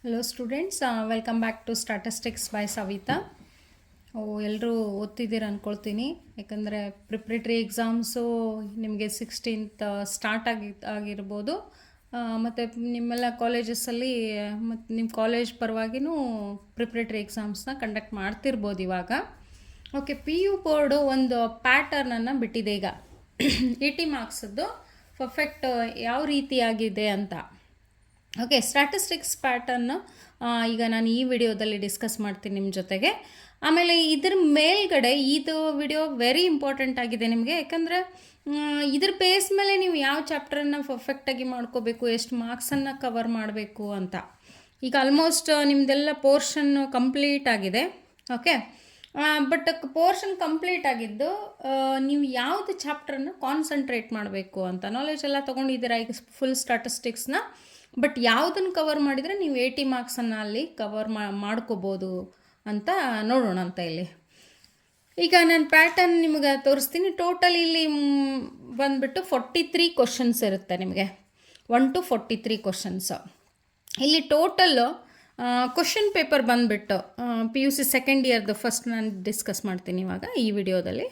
Hello students, welcome back to statistics by Savita. ಎಲ್ಲರೂ ಓದ್ತಿದ್ದೀರ ಅಂದ್ಕೊಳ್ತೀನಿ. ಯಾಕಂದರೆ ಪ್ರಿಪ್ರೇಟ್ರಿ ಎಕ್ಸಾಮ್ಸು ನಿಮಗೆ 16th ಸ್ಟಾರ್ಟ್ ಆಗಿರ್ಬೋದು. ಮತ್ತು ನಿಮ್ಮೆಲ್ಲ ಕಾಲೇಜಸ್ಸಲ್ಲಿ ಮತ್ತು ನಿಮ್ಮ ಕಾಲೇಜ್ ಪರವಾಗಿನೂ ಪ್ರಿಪ್ರೇಟ್ರಿ ಎಕ್ಸಾಮ್ಸ್ನ ಕಂಡಕ್ಟ್ ಮಾಡ್ತಿರ್ಬೋದು ಇವಾಗ. ಓಕೆ, ಪಿ ಯು ಬೋರ್ಡು ಒಂದು ಪ್ಯಾಟರ್ನನ್ನು ಬಿಟ್ಟಿದೆ ಈಗ 80 ಮಾರ್ಕ್ಸದ್ದು ಪರ್ಫೆಕ್ಟ್ ಯಾವ ರೀತಿಯಾಗಿದೆ ಅಂತ. ಓಕೆ, ಸ್ಟ್ಯಾಟಿಸ್ಟಿಕ್ಸ್ ಪ್ಯಾಟರ್ನ್ ಈಗ ನಾನು ಈ ವಿಡಿಯೋದಲ್ಲಿ ಡಿಸ್ಕಸ್ ಮಾಡ್ತೀನಿ ನಿಮ್ಮ ಜೊತೆಗೆ. ಆಮೇಲೆ ಇದ್ರ ಮೇಲ್ಗಡೆ ಇದು ವಿಡಿಯೋ ವೆರಿ ಇಂಪಾರ್ಟೆಂಟ್ ಆಗಿದೆ ನಿಮಗೆ. ಯಾಕಂದರೆ ಇದ್ರ ಬೇಸ್ ಮೇಲೆ ನೀವು ಯಾವ ಚಾಪ್ಟರನ್ನು ಪರ್ಫೆಕ್ಟಾಗಿ ಮಾಡ್ಕೋಬೇಕು, ಎಷ್ಟು ಮಾರ್ಕ್ಸನ್ನು ಕವರ್ ಮಾಡಬೇಕು ಅಂತ. ಈಗ ಆಲ್ಮೋಸ್ಟ್ ನಿಮ್ಮದೆಲ್ಲ ಪೋರ್ಷನ್ ಕಂಪ್ಲೀಟ್ ಆಗಿದೆ. ಓಕೆ, ಬಟ್ ಪೋರ್ಷನ್ ಕಂಪ್ಲೀಟ್ ಆಗಿದ್ದು ನೀವು ಯಾವುದು ಚಾಪ್ಟರನ್ನು ಕಾನ್ಸಂಟ್ರೇಟ್ ಮಾಡಬೇಕು ಅಂತ. ನಾಲೆಜ್ ಎಲ್ಲ ತೊಗೊಂಡಿದ್ದೀರಾ ಈಗ ಫುಲ್ ಸ್ಟ್ಯಾಟಿಸ್ಟಿಕ್ಸ್ನ. ಬಟ್ ಯಾವುದನ್ನು ಕವರ್ ಮಾಡಿದರೆ ನೀವು 80 ಮಾರ್ಕ್ಸನ್ನು ಅಲ್ಲಿ ಕವರ್ ಮಾಡ್ಕೋಬೋದು ಅಂತ ನೋಡೋಣ ಅಂತ ಇಲ್ಲಿ. ಈಗ ನಾನು ಪ್ಯಾಟರ್ನ್ ನಿಮಗೆ ತೋರಿಸ್ತೀನಿ. ಟೋಟಲ್ ಇಲ್ಲಿ ಬಂದುಬಿಟ್ಟು 43 ಕ್ವಶನ್ಸ್ ಇರುತ್ತೆ ನಿಮಗೆ, 1 to 43 ಕ್ವಶನ್ಸು. ಇಲ್ಲಿ ಟೋಟಲ್ಲು ಕ್ವಶನ್ ಪೇಪರ್ ಬಂದುಬಿಟ್ಟು PUC ಸೆಕೆಂಡ್ ಇಯರ್ದು ಫಸ್ಟ್ ನಾನು ಡಿಸ್ಕಸ್ ಮಾಡ್ತೀನಿ ಇವಾಗ ಈ ವಿಡಿಯೋದಲ್ಲಿ.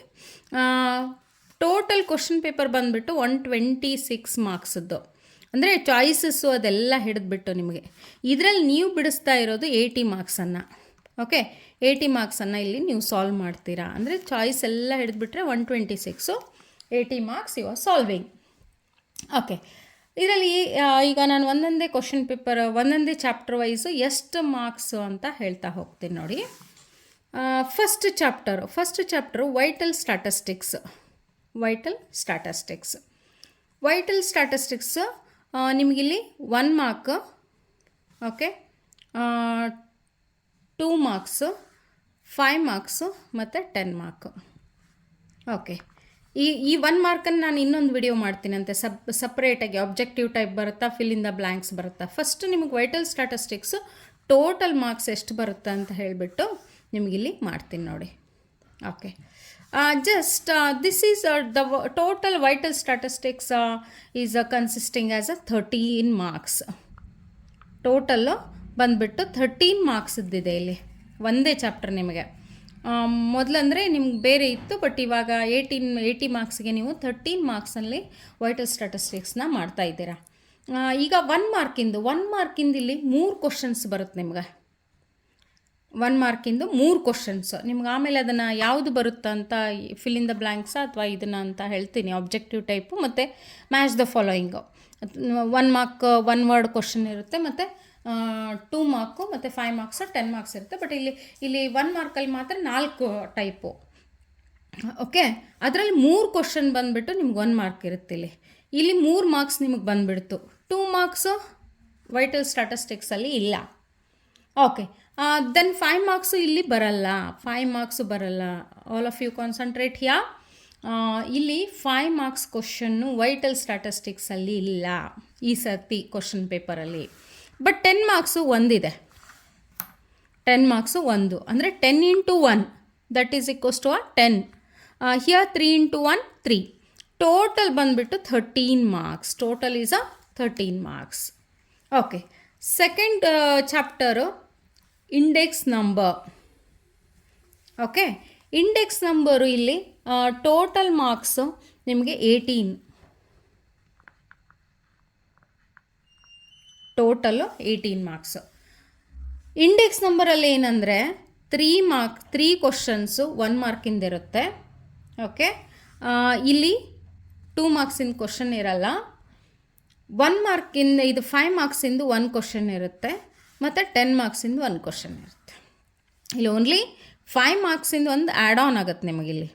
ಟೋಟಲ್ ಕ್ವಶನ್ ಪೇಪರ್ ಬಂದುಬಿಟ್ಟು 126 ಮಾರ್ಕ್ಸದ್ದು. ಅಂದರೆ ಚಾಯ್ಸಸ್ಸು ಅದೆಲ್ಲ ಹಿಡಿದ್ಬಿಟ್ಟು ನಿಮಗೆ ಇದರಲ್ಲಿ ನೀವು ಬಿಡಿಸ್ತಾ ಇರೋದು 80 ಮಾರ್ಕ್ಸನ್ನು. ಓಕೆ, 80 ಮಾರ್ಕ್ಸನ್ನು ಇಲ್ಲಿ ನೀವು ಸಾಲ್ವ್ ಮಾಡ್ತೀರಾ. ಅಂದರೆ ಚಾಯ್ಸ್ ಎಲ್ಲ ಹಿಡಿದ್ಬಿಟ್ರೆ 126, 80 marks you are solving. Okay, ಇದರಲ್ಲಿ ಈಗ ನಾನು ಒಂದೊಂದೇ ಕ್ವಶನ್ ಪೇಪರ್ ಒಂದೊಂದೇ ಚಾಪ್ಟರ್ ವೈಸು ಎಷ್ಟು ಮಾರ್ಕ್ಸು ಅಂತ ಹೇಳ್ತಾ ಹೋಗ್ತೀನಿ ನೋಡಿ. ಫಸ್ಟ್ ಚಾಪ್ಟರು ವೈಟಲ್ ಸ್ಟ್ಯಾಟಿಸ್ಟಿಕ್ಸ್ ನಿಮಗಿಲ್ಲಿ 1 ಮಾರ್ಕ್, ಓಕೆ, 2 ಮಾರ್ಕ್ಸು, 5 ಮಾರ್ಕ್ಸು ಮತ್ತು 10 ಮಾರ್ಕ್. ಓಕೆ, ಈ 1 ಮಾರ್ಕನ್ನು ನಾನು ಇನ್ನೊಂದು ವಿಡಿಯೋ ಮಾಡ್ತೀನಂತೆ ಸಪ್ರೇಟಾಗಿ. ಆಬ್ಜೆಕ್ಟಿವ್ ಟೈಪ್ ಬರುತ್ತಾ, ಫಿಲ್ ಇನ್ ದ ಬ್ಲ್ಯಾಂಕ್ಸ್ ಬರುತ್ತಾ. ಫಸ್ಟ್ ನಿಮಗೆ ವೈಟಲ್ ಸ್ಟ್ಯಾಟಿಸ್ಟಿಕ್ಸು ಟೋಟಲ್ ಮಾರ್ಕ್ಸ್ ಎಷ್ಟು ಬರುತ್ತೆ ಅಂತ ಹೇಳಿಬಿಟ್ಟು ನಿಮಗಿಲ್ಲಿ ಮಾಡ್ತೀನಿ ನೋಡಿ. Okay, this is the total vital statistics is consisting as a 13 marks. Total ಬಂದುಬಿಟ್ಟು 13 ಮಾರ್ಕ್ಸ್ ಇದ್ದಿದೆ ಇಲ್ಲಿ ಒಂದೇ ಚಾಪ್ಟರ್ ನಿಮಗೆ. ಮೊದಲಂದರೆ ನಿಮ್ಗೆ ಬೇರೆ ಇತ್ತು, ಬಟ್ ಇವಾಗ 80 ಮಾರ್ಕ್ಸ್ಗೆ ನೀವು 13 ಮಾರ್ಕ್ಸಲ್ಲಿ ವೈಟಲ್ ಸ್ಟ್ಯಾಟಿಸ್ಟಿಕ್ಸ್ನ ಮಾಡ್ತಾ ಇದ್ದೀರಾ. ಈಗ 1 ಮಾರ್ಕಿಂದು ಇಲ್ಲಿ 3 ಕ್ವಶನ್ಸ್ ಬರುತ್ತೆ ನಿಮ್ಗೆ. 1 ಮಾರ್ಕಿಂದು 3 ಕ್ವಶನ್ಸ್ ನಿಮ್ಗೆ. ಆಮೇಲೆ ಅದನ್ನು ಯಾವುದು ಬರುತ್ತಾ ಅಂತ ಫಿಲ್ ಇನ್ ದ ಬ್ಲ್ಯಾಂಕ್ಸ ಅಥವಾ ಇದನ್ನು ಅಂತ ಹೇಳ್ತೀನಿ. ಆಬ್ಜೆಕ್ಟಿವ್ ಟೈಪು ಮತ್ತು match the following. 1 mark 1 word question ಇರುತ್ತೆ, ಮತ್ತು 2 ಮಾರ್ಕು ಮತ್ತು 5 ಮಾರ್ಕ್ಸು 10 ಮಾರ್ಕ್ಸ್ ಇರುತ್ತೆ. ಬಟ್ ಇಲ್ಲಿ 1 ಮಾರ್ಕಲ್ಲಿ ಮಾತ್ರ 4 ಟೈಪು. ಓಕೆ, ಅದರಲ್ಲಿ 3 ಕ್ವಶನ್ ಬಂದುಬಿಟ್ಟು ನಿಮ್ಗೆ 1 ಮಾರ್ಕ್ ಇರುತ್ತೆ. ಇಲ್ಲಿ 3 ಮಾರ್ಕ್ಸ್ ನಿಮಗೆ ಬಂದುಬಿಡ್ತು. 2 ಮಾರ್ಕ್ಸು ವೈಟಲ್ ಸ್ಟ್ಯಾಟಿಸ್ಟಿಕ್ಸಲ್ಲಿ ಇಲ್ಲ. ಓಕೆ, ದೆನ್ 5 ಮಾರ್ಕ್ಸು ಇಲ್ಲಿ ಬರಲ್ಲ. 5 ಮಾರ್ಕ್ಸು ಬರಲ್ಲ. All of you concentrate here. ಇಲ್ಲಿ 5 ಮಾರ್ಕ್ಸ್ ಕ್ವಶನ್ನು ವೈಟಲ್ ಸ್ಟ್ಯಾಟಿಸ್ಟಿಕ್ಸಲ್ಲಿ ಇಲ್ಲ ಈ ಸರ್ತಿ ಕ್ವಶನ್ ಪೇಪರಲ್ಲಿ. ಬಟ್ 10 ಮಾರ್ಕ್ಸು ಒಂದಿದೆ. 10 ಮಾರ್ಕ್ಸು ಒಂದು ಅಂದರೆ 10 into 1 that is equals to 10. Here 3 into 1 3. Total ಬಂದುಬಿಟ್ಟು 13 marks. Total is 13 marks. Okay, second chapter index number. Okay, index number ಇಲ್ಲಿ ಟೋಟಲ್ ಮಾರ್ಕ್ಸು ನಿಮಗೆ 18. Total 18 marks. ಇಂಡೆಕ್ಸ್ ನಂಬರಲ್ಲಿ ಏನಂದರೆ 3 ಕ್ವಶನ್ಸು 1 ಮಾರ್ಕಿಂದ ಇರುತ್ತೆ. ಓಕೆ, ಇಲ್ಲಿ 2 ಮಾರ್ಕ್ಸಿಂದ ಕ್ವಶನ್ ಇರಲ್ಲ. 1 ಮಾರ್ಕಿಂದ ಇದು 5 ಮಾರ್ಕ್ಸಿಂದು 1 ಕ್ವಶನ್ ಇರುತ್ತೆ, ಮತ್ತು 10 ಮಾರ್ಕ್ಸಿಂದು 1 ಕ್ವಶನ್ ಇರುತ್ತೆ. ಇಲ್ಲಿ ಓನ್ಲಿ 5 ಮಾರ್ಕ್ಸಿಂದ ಒಂದು ಆ್ಯಡ್ ಆನ್ ಆಗುತ್ತೆ ನಿಮಗಿಲ್ಲಿ.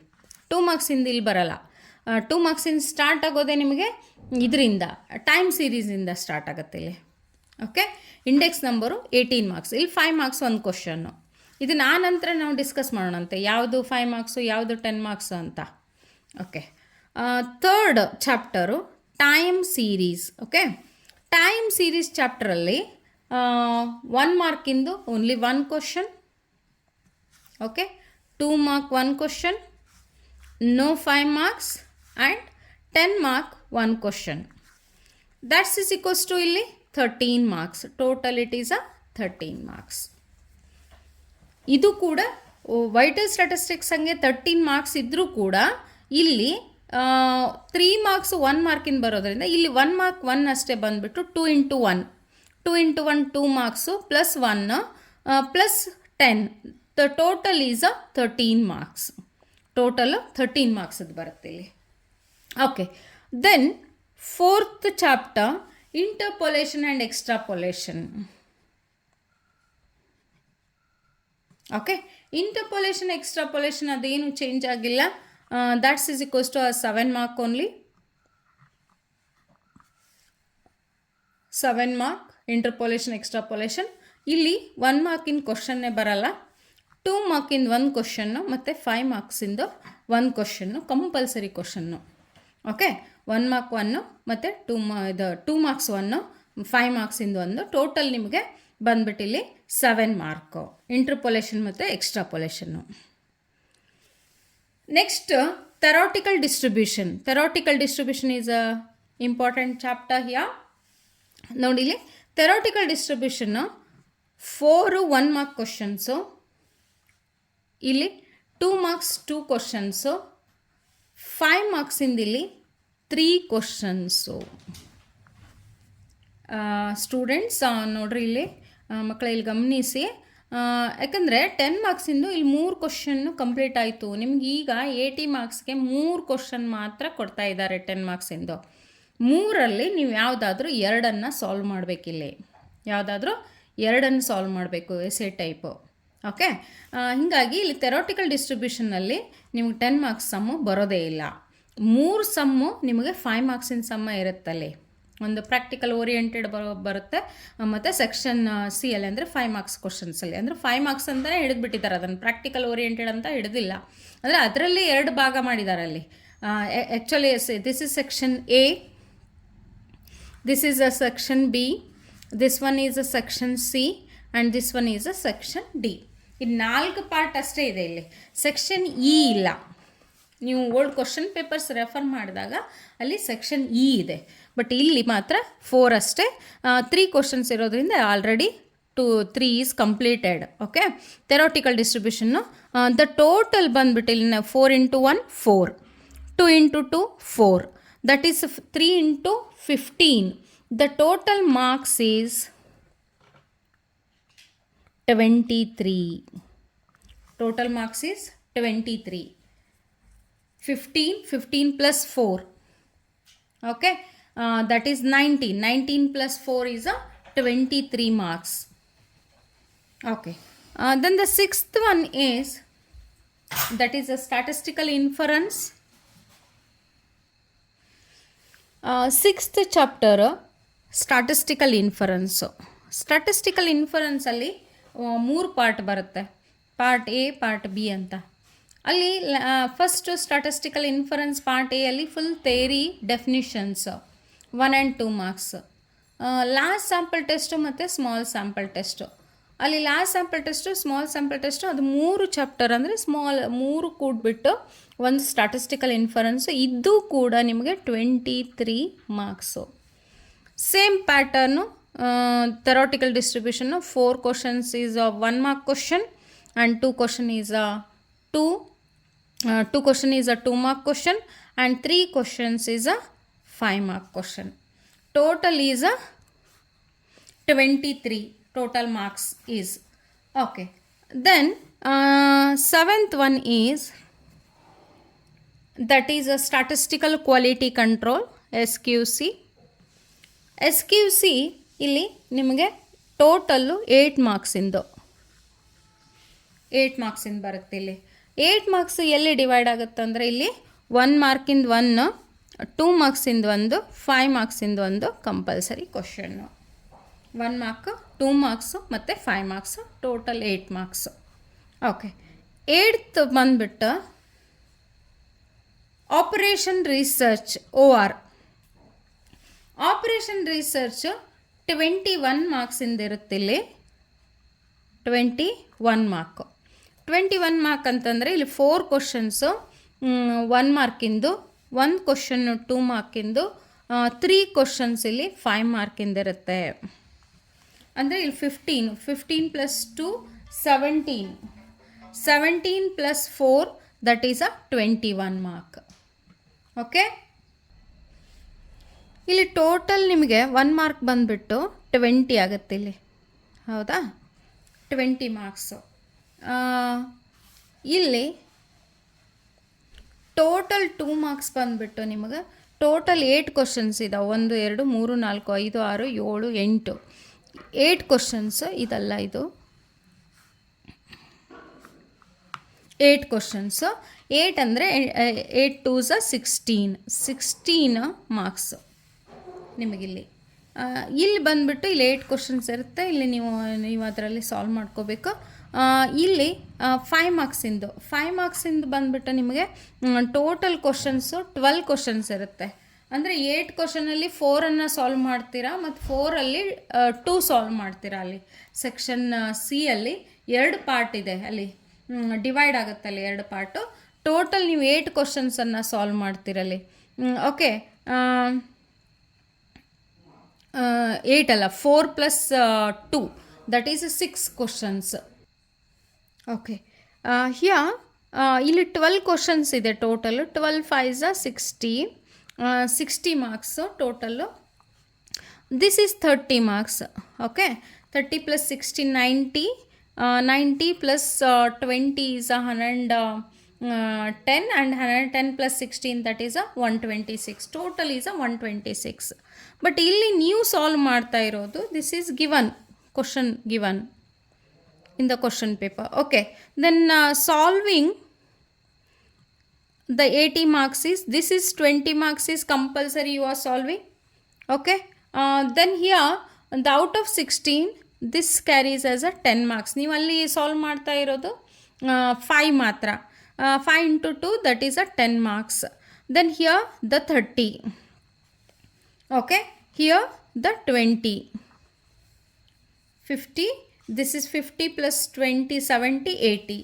2 ಮಾರ್ಕ್ಸಿಂದ ಇಲ್ಲಿ ಬರಲ್ಲ. 2 ಮಾರ್ಕ್ಸಿಂದ ಸ್ಟಾರ್ಟ್ ಆಗೋದೇ ನಿಮಗೆ ಇದರಿಂದ ಟೈಮ್ ಸೀರೀಸಿಂದ ಸ್ಟಾರ್ಟ್ ಆಗುತ್ತೆ ಇಲ್ಲಿ. Okay, index number 18 marks. ಇಲ್ಲಿ 5 ಮಾರ್ಕ್ಸ್ 1 ಕ್ವಶನ್ನು. ಇದನ್ನು ಆ ನಂತರ ನಾವು ಡಿಸ್ಕಸ್ ಮಾಡೋಣಂತೆ ಯಾವುದು 5 ಮಾರ್ಕ್ಸು ಯಾವುದು 10 ಮಾರ್ಕ್ಸು ಅಂತ. Okay, third chapter time series. Okay, time series ಚಾಪ್ಟರಲ್ಲಿ 1 ಮಾರ್ಕಿಂದು only 1 question. Okay, 2 mark 1 question, no 5 marks, and 10 mark 1 question. That's is equals to ಇಲ್ಲಿ 13 marks. Total it is 13 marks. ಇದು ಕೂಡ ವೈಟಲ್ ಸ್ಟ್ಯಾಟಿಸ್ಟಿಕ್ಸ್ ಹಂಗೆ 13 marks ಇದ್ದರೂ ಕೂಡ ಇಲ್ಲಿ 3 ಮಾರ್ಕ್ಸ್ 1 ಮಾರ್ಕಿಂದ ಬರೋದ್ರಿಂದ ಇಲ್ಲಿ 1 ಮಾರ್ಕ್ 1 ಅಷ್ಟೇ ಬಂದುಬಿಟ್ಟು 2 into 1 2 marks plus 1 plus 10 the total is 13 marks. Total 13 marks ಅದು ಬರುತ್ತೆ ಇಲ್ಲಿ. Okay, then 4th chapter interpolation and extrapolation. Okay, interpolation extrapolation ಅದೇನು ಚೇಂಜ್ ಆಗಿಲ್ಲ. That's is equals to 7 mark only. 7 mark interpolation extrapolation. ಇಲ್ಲಿ 1 ಮಾರ್ಕಿನ ಕ್ವಶನ್ನೇ ಬರಲ್ಲ. 2 ಮಾರ್ಕಿಂದ 1 question ಮತ್ತು 5 ಮಾರ್ಕ್ಸಿಂದು 1 question compulsory question. Okay, 1 mark 1 ಮತ್ತು 2 marks 1 5 ಮಾರ್ಕ್ಸಿಂದು 1 total ನಿಮಗೆ ಬಂದ್ಬಿಟ್ಟಿಲ್ಲಿ 7 ಮಾರ್ಕು ಇಂಟರ್ಪೊಲೇಷನ್ ಮತ್ತು ಎಕ್ಸ್ಟ್ರಾಪೊಲೇಷನ್ನು. Next theoretical distribution. Theoretical distribution is a important chapter here. ನೋಡಿ ಇಲ್ಲಿ ಥೆರಾಟಿಕಲ್ ಡಿಸ್ಟ್ರಿಬ್ಯೂಷನ್ನು 4 1 ಮಾರ್ಕ್ ಕ್ವಶನ್ಸು, ಇಲ್ಲಿ 2 ಮಾರ್ಕ್ಸ್ 2 ಕ್ವಶನ್ಸು, 5 ಮಾರ್ಕ್ಸಿಂದ ಇಲ್ಲಿ 3 ಕ್ವಶನ್ಸು. ಸ್ಟೂಡೆಂಟ್ಸ್ ನೋಡ್ರಿ ಇಲ್ಲಿ ಮಕ್ಕಳ ಇಲ್ಲಿ ಗಮನಿಸಿ, ಯಾಕಂದರೆ 10 ಮಾರ್ಕ್ಸಿಂದು ಇಲ್ಲಿ 3 ಕ್ವಶನ್ನು ಕಂಪ್ಲೀಟ್ ಆಯಿತು. ನಿಮ್ಗೆ ಈಗ 80 ಮಾರ್ಕ್ಸ್ಗೆ 3 ಕ್ವಶನ್ ಮಾತ್ರ ಕೊಡ್ತಾ ಇದ್ದಾರೆ 10 ಮಾರ್ಕ್ಸಿಂದು. 3ರಲ್ಲಿ ನೀವು ಯಾವುದಾದ್ರೂ 2 ಸಾಲ್ವ್ ಮಾಡಬೇಕಿಲ್ಲಿ, ಯಾವುದಾದ್ರೂ 2 ಸಾಲ್ವ್ ಮಾಡಬೇಕು ಎಸೆ ಟೈಪು. ಓಕೆ, ಹೀಗಾಗಿ ಇಲ್ಲಿ ಥೆರಾಟಿಕಲ್ ಡಿಸ್ಟ್ರಿಬ್ಯೂಷನ್ನಲ್ಲಿ ನಿಮ್ಗೆ 10 ಮಾರ್ಕ್ಸ್ ಸಮ್ಮು ಬರೋದೇ ಇಲ್ಲ. 3 ಸಮ್ಮು ನಿಮಗೆ 5 ಮಾರ್ಕ್ಸಿನ ಸಮ್ಮ ಇರುತ್ತಲ್ಲಿ. ಒಂದು ಪ್ರಾಕ್ಟಿಕಲ್ ಓರಿಯೆಂಟೆಡ್ ಬರುತ್ತೆ ಮತ್ತು ಸೆಕ್ಷನ್ ಸಿ ಅಲ್ಲಿ ಅಂದರೆ 5 ಮಾರ್ಕ್ಸ್ ಕ್ವಶನ್ಸಲ್ಲಿ ಅಂದರೆ 5 ಮಾರ್ಕ್ಸ್ ಅಂತಲೇ ಹಿಡಿದ್ಬಿಟ್ಟಿದ್ದಾರೆ. ಅದನ್ನು ಪ್ರಾಕ್ಟಿಕಲ್ ಓರಿಯೆಂಟೆಡ್ ಅಂತ ಹಿಡಿದಿಲ್ಲ, ಅಂದರೆ ಅದರಲ್ಲಿ 2 ಭಾಗ ಮಾಡಿದ್ದಾರೆ ಅಲ್ಲಿ. Actually this is section A, this is a section B, this one is a section C and this one is a section D. ಇದು 4 ಪಾರ್ಟ್ ಅಷ್ಟೇ ಇದೆ ಇಲ್ಲಿ. ಸೆಕ್ಷನ್ ಇ ಇಲ್ಲ. ನೀವು ಓಲ್ಡ್ ಕ್ವಶನ್ ಪೇಪರ್ಸ್ ರೆಫರ್ ಮಾಡಿದಾಗ ಅಲ್ಲಿ ಸೆಕ್ಷನ್ ಇ ಇದೆ, but ಇಲ್ಲಿ ಮಾತ್ರ 4 ಅಷ್ಟೇ. 3 ಕ್ವಶನ್ಸ್ ಇರೋದ್ರಿಂದ already 3 is completed. Okay, theoretical distribution the total ಬಂದುಬಿಟ್ಟು ಇಲ್ಲಿ 4 into 1 4, 2 into 2 4, that is 3 into 15. The total marks is 23. Total marks is 23. 15 plus 4, okay, that is 19. 19 plus 4 is 23 marks. Okay, then the 6th one is, that is a statistical inference. 6th chapter statistical inference. Statistical inference ಅಲ್ಲಿ 3 part ಬರುತ್ತೆ, part A part B ಅಂತ. ಅಲ್ಲಿ first statistical inference part A ಅಲ್ಲಿ full theory definitions 1 and 2 marks. Large sample test ಮತ್ತು small sample test. ಅಲ್ಲಿ large sample test small sample test ಅದು 3 chapter ಅಂದರೆ 3 ಕೂಡ್ಬಿಟ್ಟು ಒಂದು ಸ್ಟ್ಯಾಟಿಸ್ಟಿಕಲ್ ಇನ್ಫರೆನ್ಸು. ಇದು ಕೂಡ ನಿಮಗೆ 23 marks. Same pattern theoretical distribution 4 questions is 1 mark question and 2 question is 2 question is a 2 mark question and 3 questions is a 5 mark question. Total is a 23 total marks is. Okay, then 7th one is, that is a statistical quality control SQC. SQC ಇಲ್ಲಿ ನಿಮಗೆ total 8 ಮಾರ್ಕ್ಸಿಂದು 8 ಮಾರ್ಕ್ಸಿಂದ ಬರುತ್ತೆ. ಇಲ್ಲಿ 8 marks ಎಲ್ಲಿ divide ಆಗುತ್ತೆ ಅಂದರೆ ಇಲ್ಲಿ 1 ಮಾರ್ಕಿಂದ 1, 2 ಮಾರ್ಕ್ಸಿಂದ 1, 5 ಮಾರ್ಕ್ಸಿಂದ 1 compulsory question. 1 mark 2 marks ಮತ್ತು 5 marks total 8 marks. Okay, 8th ಬಂದುಬಿಟ್ಟು operation research OR. Operation research 21 ಮಾರ್ಕ್ಸಿಂದ ಇರುತ್ತೆ ಇಲ್ಲಿ. 21 ಮಾರ್ಕು. 21 ಮಾರ್ಕ್ ಅಂತಂದರೆ ಇಲ್ಲಿ 4 ಕ್ವಶನ್ಸು 1 ಮಾರ್ಕಿಂದು, 1 ಕ್ವಶನ್ನು 2 ಮಾರ್ಕಿಂದು, 3 ಕ್ವಶನ್ಸ್ ಇಲ್ಲಿ 5 ಮಾರ್ಕಿಂದ ಇರುತ್ತೆ. ಅಂದರೆ ಇಲ್ಲಿ 15 plus 2 17 plus 4 that is a 21 mark. Okay, ಇಲ್ಲಿ ಟೋಟಲ್ ನಿಮಗೆ 1 ಮಾರ್ಕ್ ಬಂದುಬಿಟ್ಟು 20 ಆಗುತ್ತೆ ಇಲ್ಲಿ, ಹೌದಾ, 20 ಮಾರ್ಕ್ಸು. ಇಲ್ಲಿ ಟೋಟಲ್ 2 ಮಾರ್ಕ್ಸ್ ಬಂದುಬಿಟ್ಟು ನಿಮಗೆ ಟೋಟಲ್ 8 ಕ್ವಶನ್ಸ್ ಇದಾವೆ. 1 2 3 4 5 6 7 8 8 ಕ್ವಶನ್ಸ್ ಇದಲ್ಲ, ಇದು 8 ಕ್ವಶನ್ಸು. 8 ಅಂದರೆ 8 2s 16 ಮಾರ್ಕ್ಸು ನಿಮಗಿಲ್ಲಿ. ಇಲ್ಲಿ ಬಂದುಬಿಟ್ಟು ಇಲ್ಲಿ 8 ಕ್ವಶನ್ಸ್ ಇರುತ್ತೆ. ಇಲ್ಲಿ ನೀವು ಅದರಲ್ಲಿ ಸಾಲ್ವ್ ಮಾಡ್ಕೋಬೇಕು. ಇಲ್ಲಿ 5 ಮಾರ್ಕ್ಸಿಂದು ಬಂದುಬಿಟ್ಟು ನಿಮಗೆ ಟೋಟಲ್ ಕ್ವಶನ್ಸು 12 ಕ್ವಶನ್ಸ್ ಇರುತ್ತೆ. ಅಂದರೆ 8 ಕ್ವಶನಲ್ಲಿ 4 ಸಾಲ್ವ್ ಮಾಡ್ತೀರಾ ಮತ್ತು 4ಅಲ್ಲಿ 2 ಸಾಲ್ವ್ ಮಾಡ್ತೀರಾ. ಅಲ್ಲಿ ಸೆಕ್ಷನ್ ಸಿ ಅಲ್ಲಿ 2 ಪಾರ್ಟ್ ಇದೆ, ಅಲ್ಲಿ ಡಿವೈಡ್ ಆಗುತ್ತೆ ಅಲ್ಲಿ 2 ಪಾರ್ಟು. ಟೋಟಲ್ ನೀವು 8 ಕ್ವಶನ್ಸನ್ನು ಸಾಲ್ವ್ ಮಾಡ್ತೀರಲ್ಲಿ. ಓಕೆ, 8 ಅಲ್ಲ, 4 plus 2 that is 6 questions. Okay, ಇಲ್ಲಿ 12 ಕ್ವಶನ್ಸ್ ಇದೆ total. 12 5s 60 marks total. This is 30 marks. Okay, 30 plus 60 90 plus 20 is 110 and 110 plus 16 that is 126. Total is 126. But ಇಲ್ಲಿ ನೀವು ಸಾಲ್ವ್ ಮಾಡ್ತಾ ಇರೋದು this is given, question given in the question paper. Okay, then solving the 80 marks is, this is 20 marks is compulsory you are solving. Okay, then here the out of 16 this carries as a 10 marks. ನೀವು ಅಲ್ಲಿ solve ಮಾಡ್ತಾ ಇರೋದು 5 ಮಾತ್ರ. 5 into 2 that is a 10 marks. Then here the 30. Okay, here the 20, 50. This is 50 plus 20 70 80.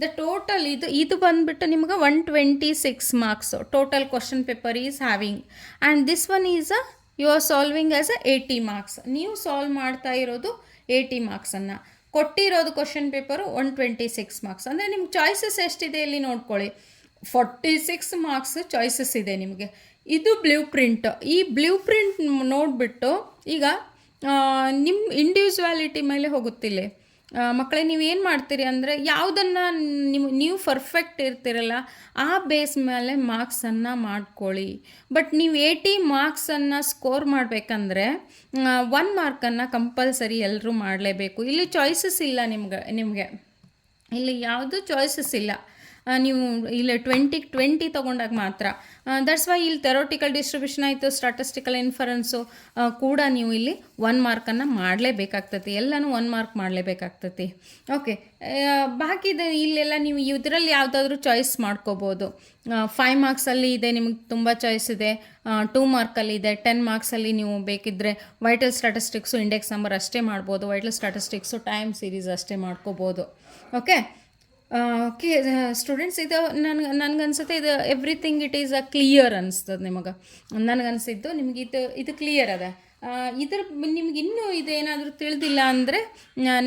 The total ಇದು ಬಂದುಬಿಟ್ಟು ನಿಮ್ಗೆ 126 marks total question paper is having. And this one is you are solving as 80 marks. ನೀವು solve ಮಾಡ್ತಾ ಇರೋದು 80 ಮಾರ್ಕ್ಸನ್ನು. ಕೊಟ್ಟಿರೋದು question paper 126 marks. ಅಂದರೆ ನಿಮ್ಗೆ choices ಎಷ್ಟಿದೆ ಇಲ್ಲಿ ನೋಡ್ಕೊಳ್ಳಿ. 46 ಮಾರ್ಕ್ಸ್ ಚಾಯ್ಸಸ್ ಇದೆ ನಿಮಗೆ. ಇದು ಬ್ಲೂ ಪ್ರಿಂಟ್. ಈ ಬ್ಲೂ ಪ್ರಿಂಟ್ ನೋಡಿಬಿಟ್ಟು ಈಗ ನಿಮ್ಮ ಇಂಡಿವಿಜುವಾಲಿಟಿ ಮೇಲೆ ಹೋಗುತ್ತಿಲ್ಲ. ಮಕ್ಕಳೇ, ನೀವೇನು ಮಾಡ್ತೀರಿ ಅಂದರೆ ಯಾವುದನ್ನು ನೀವು ಪರ್ಫೆಕ್ಟ್ ಇರ್ತೀರಲ್ಲ ಆ ಬೇಸ್ ಮೇಲೆ ಮಾರ್ಕ್ಸನ್ನು ಮಾಡ್ಕೊಳ್ಳಿ. ಬಟ್ ನೀವು 80 ಮಾರ್ಕ್ಸನ್ನು ಸ್ಕೋರ್ ಮಾಡಬೇಕಂದ್ರೆ 1 ಮಾರ್ಕನ್ನು ಕಂಪಲ್ಸರಿ ಎಲ್ಲರೂ ಮಾಡಲೇಬೇಕು. ಇಲ್ಲಿ ಚಾಯ್ಸಸ್ ಇಲ್ಲ ನಿಮಗೆ ಇಲ್ಲಿ ಯಾವುದು ಚಾಯ್ಸಸ್ ಇಲ್ಲ. ನೀವು ಇಲ್ಲಿ 20 ತೊಗೊಂಡಾಗ ಮಾತ್ರ. ದಟ್ಸ್ ವೈ ಇಲ್ಲಿ ಥೆರೋಟಿಕಲ್ ಡಿಸ್ಟ್ರಿಬ್ಯೂಷನ್ ಆಯಿತು, ಸ್ಟಾಟಿಸ್ಟಿಕಲ್ ಇನ್ಫರೆನ್ಸು ಕೂಡ ನೀವು ಇಲ್ಲಿ 1 ಮಾರ್ಕನ್ನು ಮಾಡಲೇಬೇಕಾಗ್ತತಿ. ಎಲ್ಲನೂ 1 ಮಾರ್ಕ್ ಮಾಡಲೇಬೇಕಾಗ್ತತಿ. ಓಕೆ, ಬಾಕಿದ ಇಲ್ಲೆಲ್ಲ ನೀವು ಇದರಲ್ಲಿ ಯಾವುದಾದ್ರೂ ಚಾಯ್ಸ್ ಮಾಡ್ಕೋಬೋದು. 5 ಮಾರ್ಕ್ಸಲ್ಲಿ ಇದೆ, ನಿಮಗೆ ತುಂಬ ಚಾಯ್ಸ್ ಇದೆ. 2 ಮಾರ್ಕಲ್ಲಿ ಇದೆ. 10 ಮಾರ್ಕ್ಸಲ್ಲಿ ನೀವು ಬೇಕಿದ್ದರೆ ವೈಟಲ್ ಸ್ಟ್ಯಾಟಿಸ್ಟಿಕ್ಸು ಇಂಡೆಕ್ಸ್ ನಂಬರ್ ಅಷ್ಟೇ ಮಾಡ್ಬೋದು. ವೈಟಲ್ ಸ್ಟ್ಯಾಟಿಸ್ಟಿಕ್ಸು ಟೈಮ್ ಸೀರೀಸ್ ಅಷ್ಟೇ ಮಾಡ್ಕೋಬೋದು. ಓಕೆ, ಸ್ಟೂಡೆಂಟ್ಸ್, ಇದು ನನಗನ್ಸುತ್ತೆ ಇದು ಎವ್ರಿಥಿಂಗ್ ಇಟ್ ಈಸ್ ಕ್ಲಿಯರ್ ಅನಿಸ್ತದೆ ನಿಮಗೆ. ನನಗನ್ಸಿದ್ದು ನಿಮ್ಗೆ ಇದು ಕ್ಲಿಯರ್ ಅದ. ನಿಮ್ಗೆ ಇನ್ನೂ ಇದೇನಾದರೂ ತಿಳಿದಿಲ್ಲ ಅಂದರೆ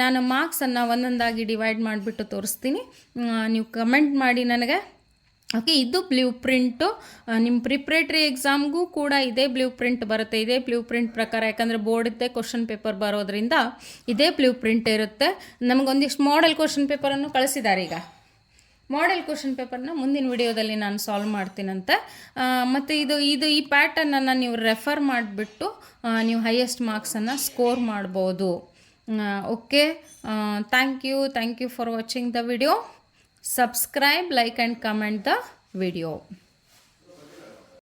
ನಾನು ಮಾರ್ಕ್ಸನ್ನು ಒಂದೊಂದಾಗಿ ಡಿವೈಡ್ ಮಾಡಿಬಿಟ್ಟು ತೋರಿಸ್ತೀನಿ. ನೀವು ಕಮೆಂಟ್ ಮಾಡಿ ನನಗೆ. ಓಕೆ, ಇದು ಬ್ಲೂ ಪ್ರಿಂಟು. ನಿಮ್ಮ ಪ್ರಿಪ್ರೇಟ್ರಿ ಎಕ್ಸಾಮ್ಗೂ ಕೂಡ ಇದೇ ಬ್ಲೂ ಪ್ರಿಂಟ್ ಬರುತ್ತೆ. ಇದೇ ಬ್ಲೂ ಪ್ರಿಂಟ್ ಪ್ರಕಾರ, ಯಾಕಂದರೆ ಬೋರ್ಡಿದ್ದೇ ಕ್ವಶನ್ ಪೇಪರ್ ಬರೋದ್ರಿಂದ ಇದೇ ಬ್ಲೂ ಪ್ರಿಂಟ್ ಇರುತ್ತೆ. ನಮಗೊಂದಿಷ್ಟು ಮಾಡೆಲ್ ಕ್ವಶನ್ ಪೇಪರನ್ನು ಕಳಿಸಿದ್ದಾರೆ. ಈಗ ಮಾಡೆಲ್ ಕ್ವಶನ್ ಪೇಪರ್ನ ಮುಂದಿನ ವಿಡಿಯೋದಲ್ಲಿ ನಾನು ಸಾಲ್ವ್ ಮಾಡ್ತೀನಂತೆ. ಮತ್ತು ಈ ಪ್ಯಾಟರ್ನನ್ನು ನೀವು ರೆಫರ್ ಮಾಡಿಬಿಟ್ಟು ನೀವು ಹೈಯೆಸ್ಟ್ ಮಾರ್ಕ್ಸನ್ನು ಸ್ಕೋರ್ ಮಾಡ್ಬೋದು. Okay, thank you for watching the video. Subscribe, like and comment the video.